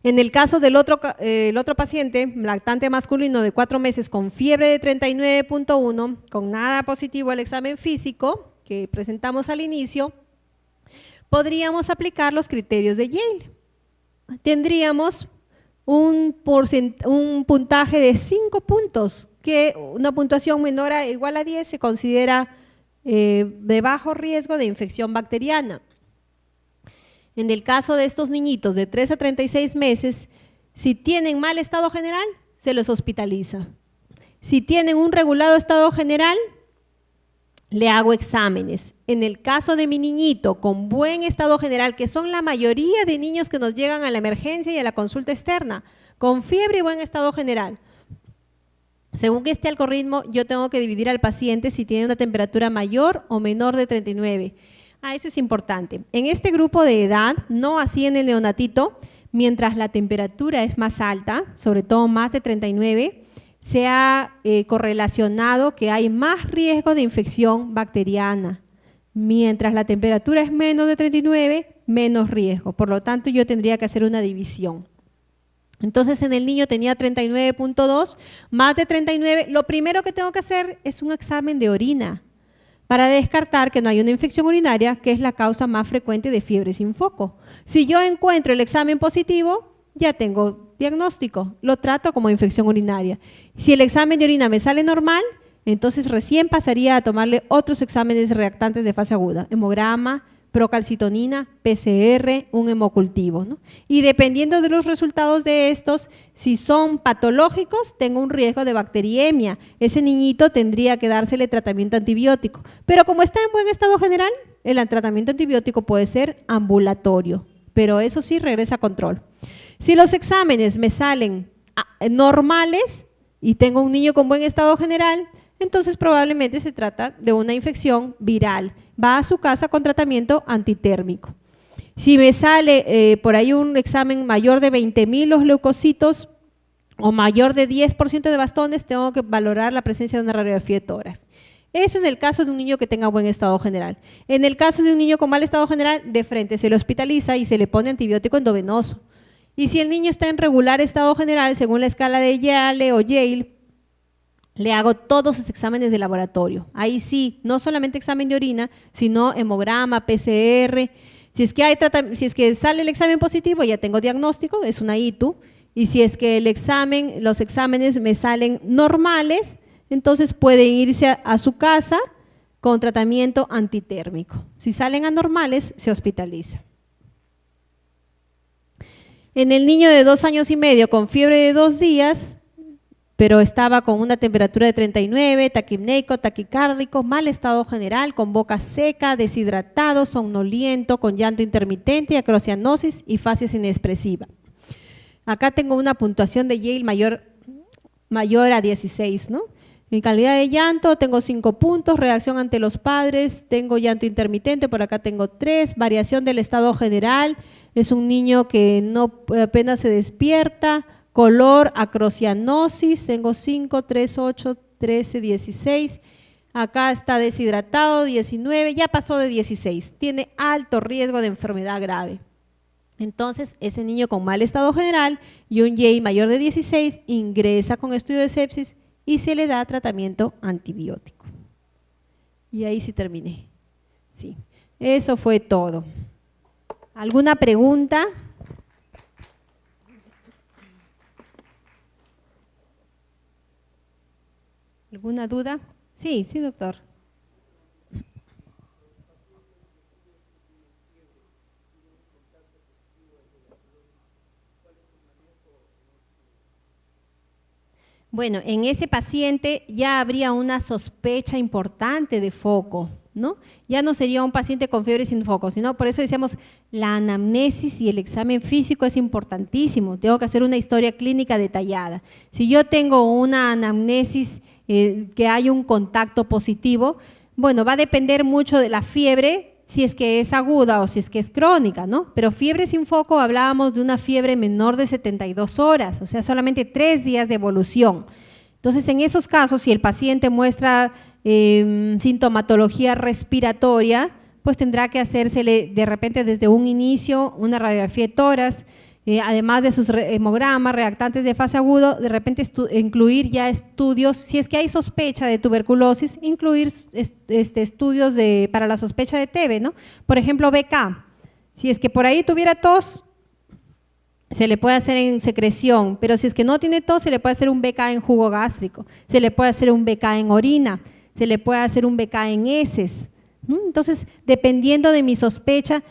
En el caso del otro paciente, lactante masculino de 4 meses con fiebre de 39.1, con nada positivo al examen físico que presentamos al inicio, podríamos aplicar los criterios de Yale. Tendríamos un puntaje de 5 puntos, que una puntuación menor o igual a 10 se considera de bajo riesgo de infección bacteriana. En el caso de estos niñitos de 3 a 36 meses, si tienen mal estado general, se los hospitaliza. Si tienen un regulado estado general, le hago exámenes. En el caso de mi niñito con buen estado general, que son la mayoría de niños que nos llegan a la emergencia y a la consulta externa, con fiebre y buen estado general, según este algoritmo, yo tengo que dividir al paciente si tiene una temperatura mayor o menor de 39. Eso es importante. En este grupo de edad, no así en el neonatito, mientras la temperatura es más alta, sobre todo más de 39, se ha correlacionado que hay más riesgo de infección bacteriana. Mientras la temperatura es menos de 39, menos riesgo. Por lo tanto, yo tendría que hacer una división. Entonces, en el niño tenía 39.2, más de 39. Lo primero que tengo que hacer es un examen de orina para descartar que no hay una infección urinaria, que es la causa más frecuente de fiebre sin foco. Si yo encuentro el examen positivo, ya tengo diagnóstico, lo trato como infección urinaria. Si el examen de orina me sale normal, entonces recién pasaría a tomarle otros exámenes reactantes de fase aguda, hemograma, procalcitonina, PCR, un hemocultivo, ¿no? Y dependiendo de los resultados de estos, si son patológicos, tengo un riesgo de bacteriemia. Ese niñito tendría que dársele tratamiento antibiótico. Pero como está en buen estado general, el tratamiento antibiótico puede ser ambulatorio, pero eso sí regresa a control. Si los exámenes me salen normales y tengo un niño con buen estado general, entonces probablemente se trata de una infección viral. Va a su casa con tratamiento antitérmico. Si me sale por ahí un examen mayor de 20.000 los leucocitos o mayor de 10% de bastones, tengo que valorar la presencia de una radiografía de tórax. Eso en el caso de un niño que tenga buen estado general. En el caso de un niño con mal estado general, de frente se le hospitaliza y se le pone antibiótico endovenoso. Y si el niño está en regular estado general, según la escala de Yale o Yale, le hago todos sus exámenes de laboratorio. Ahí sí, no solamente examen de orina, sino hemograma, PCR. Si es que sale el examen positivo, ya tengo diagnóstico, es una ITU. Y si es que los exámenes me salen normales, entonces pueden irse a su casa con tratamiento antitérmico. Si salen anormales, se hospitaliza. En el niño de 2 años y medio con fiebre de 2 días, pero estaba con una temperatura de 39, taquipneico, taquicárdico, mal estado general, con boca seca, deshidratado, somnoliento, con llanto intermitente, acrocianosis y facies inexpresiva. Acá tengo una puntuación de Yale mayor a 16, ¿no? En calidad de llanto tengo 5 puntos, reacción ante los padres, tengo llanto intermitente, por acá tengo 3, variación del estado general, es un niño que no apenas se despierta, color, acrocianosis, tengo 5, 3, 8, 13, 16, acá está deshidratado, 19, ya pasó de 16, tiene alto riesgo de enfermedad grave. Entonces, ese niño con mal estado general y un Yale mayor de 16 ingresa con estudio de sepsis y se le da tratamiento antibiótico. Y ahí sí terminé. Sí, eso fue todo. ¿Alguna pregunta? ¿Alguna duda? Sí, sí, doctor. Bueno, en ese paciente ya habría una sospecha importante de foco, ¿no? Ya no sería un paciente con fiebre sin foco, sino por eso decíamos la anamnesis y el examen físico es importantísimo. Tengo que hacer una historia clínica detallada. Si yo tengo una anamnesis que hay un contacto positivo, bueno, va a depender mucho de la fiebre, si es que es aguda o si es que es crónica, ¿no? Pero fiebre sin foco hablábamos de una fiebre menor de 72 horas, o sea, solamente 3 días de evolución. Entonces, en esos casos, si el paciente muestra sintomatología respiratoria, pues tendrá que hacérsele de repente desde un inicio una radiografía de tórax, además de sus hemogramas, reactantes de fase agudo, de repente incluir ya estudios, si es que hay sospecha de tuberculosis, incluir estudios para la sospecha de TB, ¿no? Por ejemplo, BK, si es que por ahí tuviera tos, se le puede hacer en secreción, pero si es que no tiene tos, se le puede hacer un BK en jugo gástrico, se le puede hacer un BK en orina, se le puede hacer un BK en heces. Entonces, dependiendo de mi sospecha,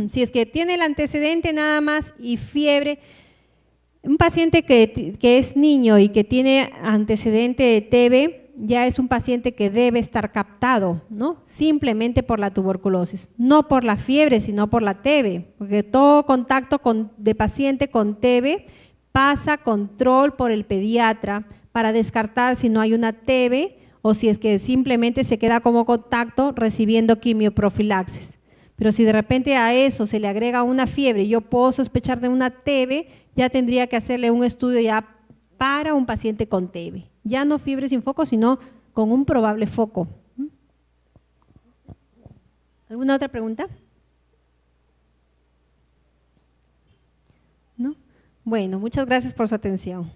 si es que tiene el antecedente nada más y fiebre, un paciente que es niño y que tiene antecedente de TB, ya es un paciente que debe estar captado, ¿no? Simplemente por la tuberculosis, no por la fiebre, sino por la TB, porque todo contacto de paciente con TB pasa control por el pediatra para descartar si no hay una TB o si es que simplemente se queda como contacto recibiendo quimioprofilaxis. Pero si de repente a eso se le agrega una fiebre y yo puedo sospechar de una TB, ya tendría que hacerle un estudio ya para un paciente con TB. Ya no fiebre sin foco, sino con un probable foco. ¿Alguna otra pregunta? ¿No? Bueno, muchas gracias por su atención.